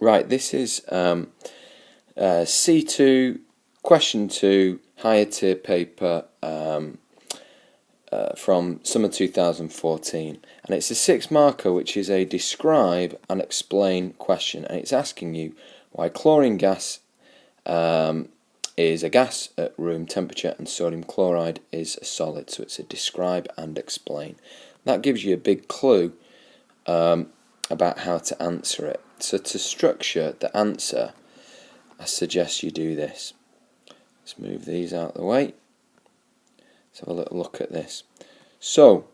Right, this is C2, question 2, higher tier paper from summer 2014, and it's a 6-marker which is a describe and explain question, and it's asking you why chlorine gas is a gas at room temperature and sodium chloride is a solid. So it's a describe and explain. That gives you a big clue about how to answer it. So to structure the answer, I suggest you do this. Let's move these out of the way. Let's have a little look at this. So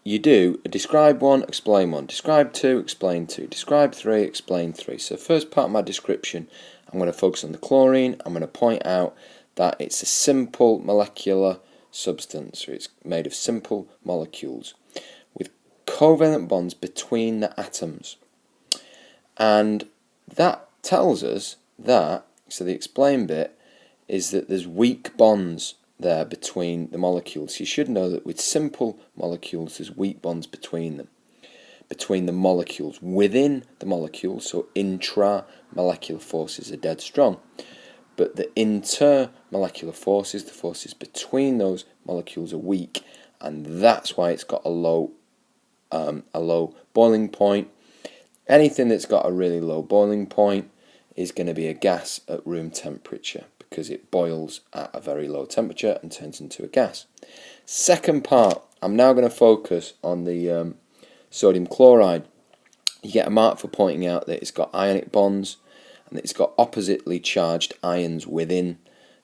you do a describe 1, explain 1, describe 2, explain 2, describe 3, explain 3. So first part of my description, I'm going to focus on the chlorine. I'm going to point out that it's a simple molecular substance. So it's made of simple molecules with covalent bonds between the atoms. And that tells us that, so the explain bit is that there's weak bonds there between the molecules. You should know that with simple molecules there's weak bonds between them, between the molecules, within the molecules, so intramolecular forces are dead strong, but the intermolecular forces, the forces between those molecules, are weak, and that's why it's got a low boiling point. Anything that's got a really low boiling point is going to be a gas at room temperature, because it boils at a very low temperature and turns into a gas. Second part, I'm now going to focus on the sodium chloride. You get a mark for pointing out that it's got ionic bonds and that it's got oppositely charged ions within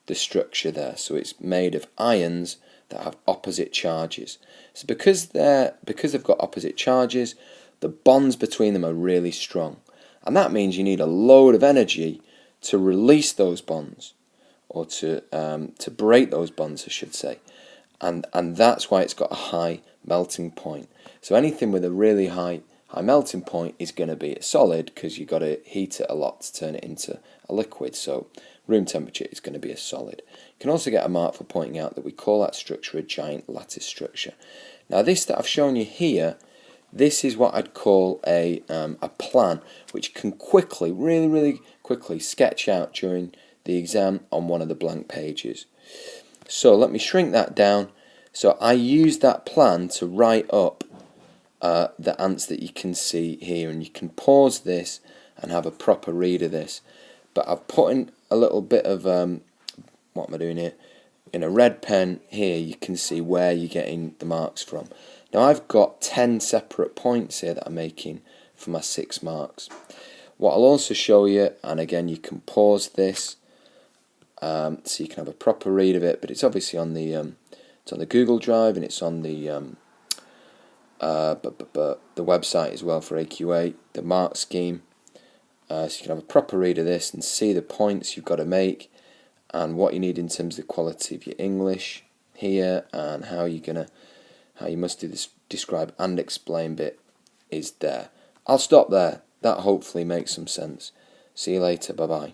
the structure there. So it's made of ions that have opposite charges. So because they've got opposite charges, the bonds between them are really strong. And that means you need a load of energy to release those bonds, or to break those bonds, I should say. And that's why it's got a high melting point. So anything with a really high melting point is going to be a solid, because you've got to heat it a lot to turn it into a liquid. So room temperature is going to be a solid. You can also get a mark for pointing out that we call that structure a giant lattice structure. Now this that I've shown you here, this is what I'd call a plan, which can quickly, really quickly sketch out during the exam on one of the blank pages. So let me shrink that down. So I use that plan to write up the answer that you can see here, and you can pause this and have a proper read of this. But I've put in a little bit of what am I doing here? In a red pen here, you can see where you're getting the marks from. Now I've got 10 separate points here that I'm making for my 6 marks. What I'll also show you, and again you can pause this so you can have a proper read of it, but it's obviously on the Google Drive, and it's on the website as well for AQA, the mark scheme, so you can have a proper read of this and see the points you've got to make and what you need in terms of the quality of your English here, and how you must do this describe and explain bit is there. I'll stop there. That hopefully makes some sense. See you later. Bye bye.